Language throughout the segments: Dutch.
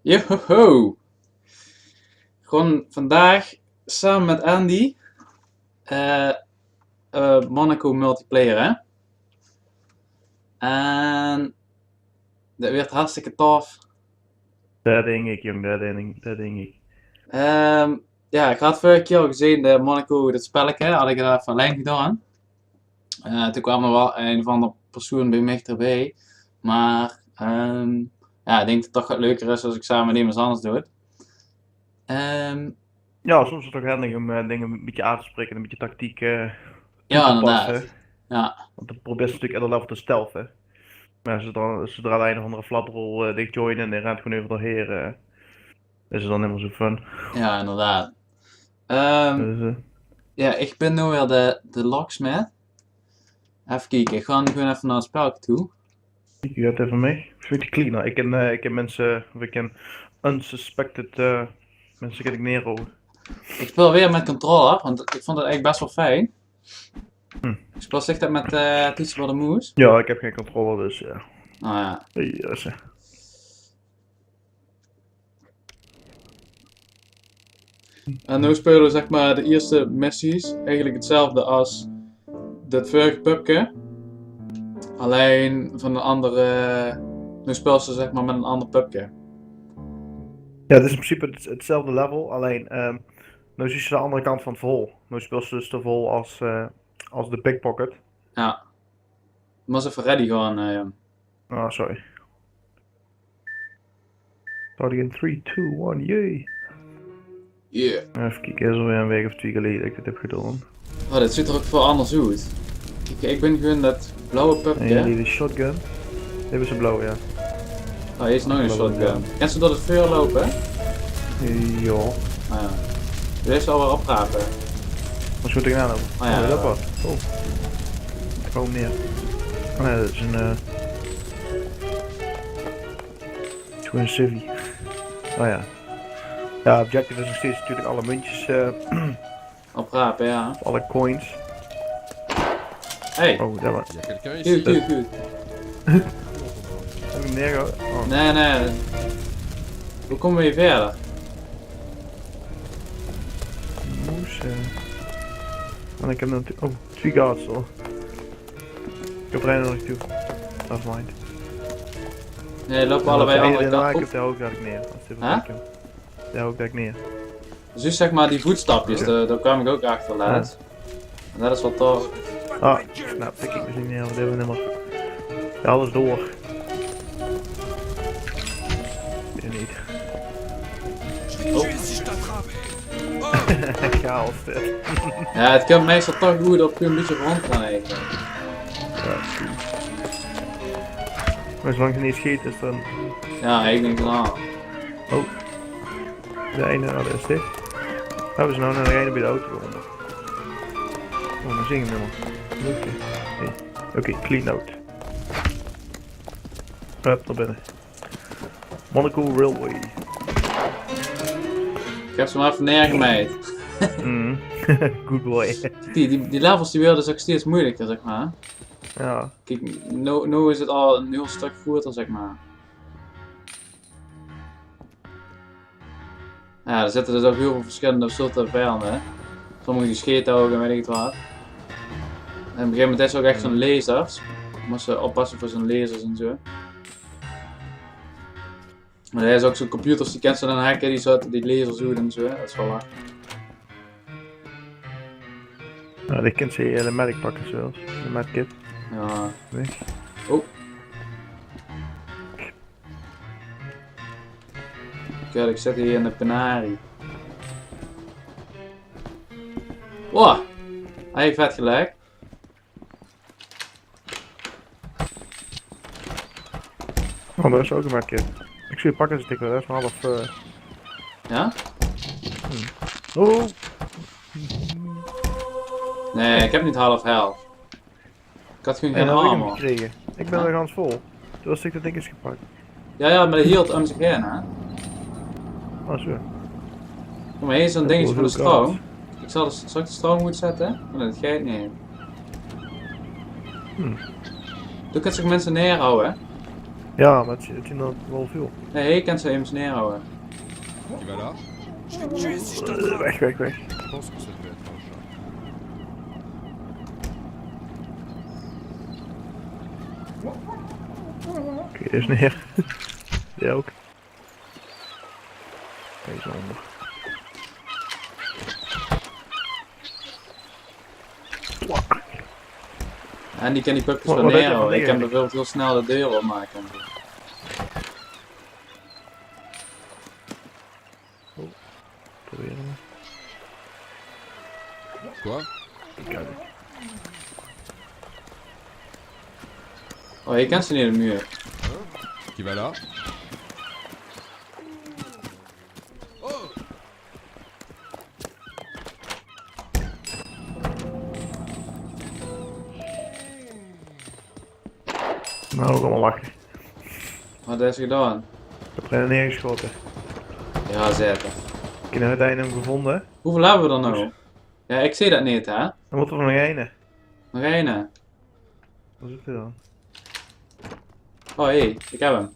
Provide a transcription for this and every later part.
Yoho! Gewoon vandaag samen met Andy eh Monaco multiplayer, hè? En dat werd hartstikke tof. Dat denk ik, jong, dat denk ik. Ehm, ja, ik had vorige keer al gezien, de Monaco, dat spelletje, had ik er even alleen gedaan. Toen kwam er wel een of andere persoon bij mij erbij. Maar ja, ik denk dat het toch wat leuker is als ik samen met iemand anders doe. Ehm, Ja, soms is het toch handig om dingen een beetje aan te spreken en een beetje tactiek toe ja, te passen. inderdaad. Ja. Want dan probeer je natuurlijk elke level te stealthen. Maar zodra de een of andere flaprol dicht joinen en die rent gewoon even doorheen, is het dan helemaal zo fun. Ja, inderdaad. Ehm, Dus, ja, ik ben nu weer de locksmith. Even kijken, ik ga gewoon even naar het spel toe. je gaat even mee. Of weet je cleaner? Ik ken mensen, of ik ken unsuspected mensen kan ik neerrollen. Ik speel weer met controller, want ik vond het eigenlijk best wel fijn. Hm. Ik speel echt met toetsenbord en muis. Ja, ik heb geen controle, dus ja. Nou ja. Yes. En nu spelen we zeg maar de eerste missies eigenlijk hetzelfde als dat vorige pubje. Alleen van een andere... Nu speel ze zeg maar met een ander pubje. Ja, het is in principe hetzelfde level, alleen nu zie je de andere kant van het verhaal. Nu speelt ze dus de vol als de pickpocket. Ja. Maar even ready gaan, ja. Ah, sorry. Starting in 3, 2, 1, yay! Yeah. Even kijken, is alweer een week of 2 geleden dat ik dit heb gedaan. Oh, dit ziet er ook veel anders uit. Kijk, ik ben gewoon dat blauwe En pubje. jullie de shotgun. Dit is een blauw, ja. Oh, hier is nog een Blauwe shotgun. Kan ze door het vuur lopen? Ja. Ah ja. Deze alweer oprapen. Wat is goed tegenaan hebben? Ah, ja, Oh, dat ja. wat. Oh. Ik hou hem neer. Oh nee, dat is een Twin Civvy. Oh ja. Ja, objective is nog steeds natuurlijk alle muntjes, Oprapen, ja. alle coins. Hey, Oh, dat was. goed, goed, goed. Heb ik hem neergehouden? Oh. Nee, nee. Hoe komen we hier verder? Moes. En ik heb natuurlijk. Oh, 2 guards al. Ik heb er een nog niet toe. Never mind. Nee, lopen allebei andere Ik kanten heb op. daar ook direct neer. Als dit Huh? Daar ook direct neer. Dus zeg maar die voetstapjes, daar kwam ik ook achter laatst. En dat is wel tof. Ah, nou, pik ik dus niet neer, want dit hebben we helemaal. Ja, alles door. Weer niet. Chaos dit. Ja, het kan meestal toch goed op een beetje rond gaan eten. Ja, precies. Maar zolang je niet schiet is dan. Ja, ik denk van ah. Oh. De ene, oh, dat is dit. Oh, we zijn nou naar de ene bij de auto gewonnen. Oh, dan zingen we nog. Oké, hey. Oké, clean out. Hup, naar binnen. Monaco Railway. Ik heb ze maar even neergemeten. Mm. Good boy. Die levels die worden dus ook steeds moeilijker, zeg maar. Ja. Kijk, nu is het al een heel stuk groter, zeg maar. Ja, er zitten dus ook heel veel verschillende soorten vijanden, hè. Sommige die scheten ook en weet ik het wat. En op een gegeven moment is er ook echt zo'n lasers. Moet ze oppassen voor zo'n lasers en zo. Maar er is ook zo'n computers die kent ze dan hacken die lasers doen en zo, hè. Dat is wel waar. Nou, dit kent ze de medic pakken zelfs. De medkit. Ja. Weg. Oh. Kijk, ik zit hier in de penari. Wow. Hij heeft vet gelijk. Oh, dat is ook een medkit. Ik zie je pakken ze tikken, dat is maar half. Ja? Oh! Nee, ik heb niet half health. Ik had gewoon En geen dan heb ik hem armor. gekregen. Ik ben er gans vol. Toen was ik dat ding eens gepakt. Ja, ja, maar dat hield om zich heen, hè. Oh, zo. Kom maar, hier is zo'n Dat dingetje voor de was ook koud. stroom. Zal ik de stroom goed zetten? Oh, nee, dat ga je niet. Hm. Doe ik het zich mensen neerhouden, hè. Ja, maar het zien er wel veel. Nee, ik kan ze even neerhouden. Qui va là? Weg, weg, weg. Je pense que ça devait être un chat. Oké, dit is neer. Die ook. Deze onder. En die kan die pupjes Wat wel heb je van neerhouden. Ik kan neer? bijvoorbeeld heel snel de deur opmaken. Proberen we. Quoi? Kijk. Oh, je kent ze niet in de muur. Qui va là? Oh! Nou, ook allemaal lachen. Wat is er gedaan? Ik heb er neergeschoten. Ja, zeker. Ik heb uiteindelijk hem gevonden. Hoeveel hebben we er nou? Ja, ik zie dat niet, hè? Dan moet er nog één. Nog één. Wat is het dan? Oh, hé, ik heb hem.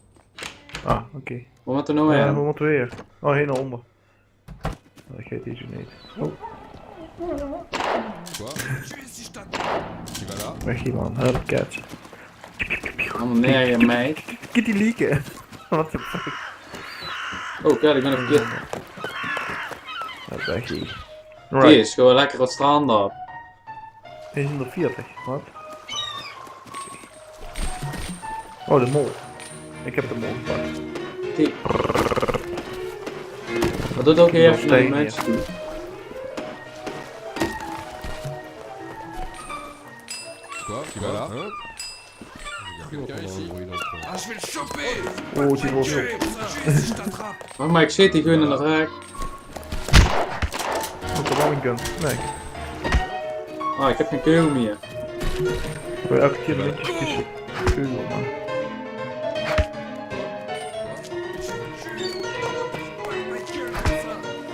Ah, oké. Waar moet er nou Ja, in? we moeten weer. Oh, heen naar onder. Dat geeft hij zo niet. Oh, Quoi? Qui va là? weg hier man. Help cats. Allemaal neer, je meid. Kitty leaken. What the fuck. Oh, kijk, ik ben er verkeerd. Dat is weg hier. Die Right. is gewoon lekker wat strand op. 140. Wat? Oh, de mol. Ik heb de mol gepakt. Die. Dat doet ook even naar de steen mensen toe. Quoi? Qui va là? Hein? Quelqu'un ici? Ah, je vais le choper! Oh, die was op. Si je t'attrape! Maar ik zit die gewoon in de raak. Moet er wel een gun. Nee. Ah, ik heb geen keuze meer. Ik wil elke keer netjes kiezen. Keuze man.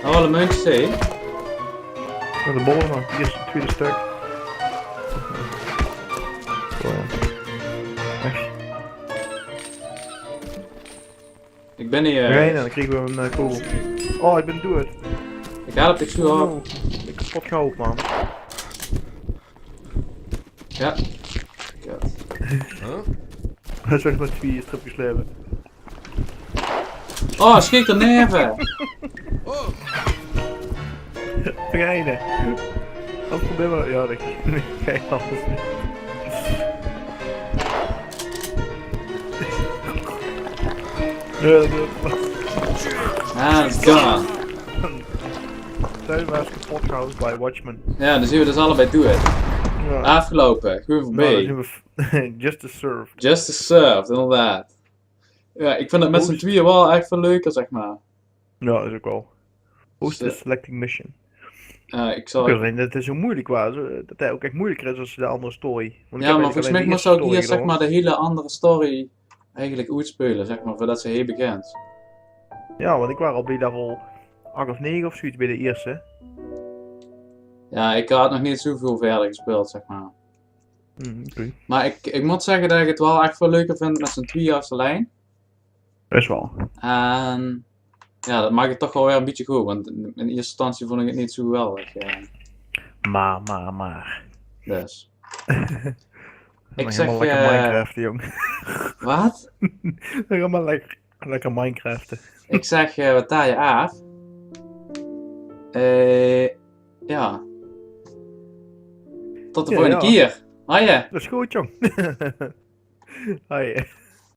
Nou, alle muntjes, hé. Met de bollen man. Hier is het tweede stuk. Zo ja. Weg. Ik ben hier. Rijden, dan kregen we een kogel. Oh, ik ben dood. Ik help ik zo op. Oh, ik kapot gehouden man. Ja. Kut. Hein? Hij zegt met 4 stripjes leven. Oh, schiet er neven. Oh! Rijden. Wat proberen we? Ja, dat kijk anders. Ah, dat is gone. Zijn was kapot gehouden bij Watchmen. Ja, dan zien we dus allebei doen het. Ja. Afgelopen, goed Nou, dan voorbij. zien we just served. Just as served, inderdaad. Ja, ik vind het met z'n tweeën wel echt veel leuker, zeg maar. Ja, dat is ook wel. Host Zo. the selecting mission. Ik zal... Ik weet dat het zo moeilijk was. Dat hij ook echt moeilijker is als de andere story. Want ik Ja, heb maar eigenlijk volgens mij alleen de moest ook eerste hier, story zeg maar, de hele andere story eigenlijk uitspelen, zeg maar, voordat ze heen begint. gedaan. Ja, want ik was al bij level 8 of 9 of zoiets bij de eerste. Ja, ik had nog niet zoveel verder gespeeld, zeg maar. Oké. Maar ik moet zeggen dat ik het wel echt veel leuker vind met z'n tweeën als de lijn. Best wel. En ja, dat maakt het toch wel weer een beetje goed, want in eerste instantie vond ik het niet zo geweldig. Ja. Maar. Dus. Ik zeg, zeg lekker Minecraft, jong. Wat? Helemaal lekker Minecraften. Ik zeg, wat sta je af? Ja. Tot de Ja, volgende ja. keer. Hoi. Dat is goed, jong. Hoi.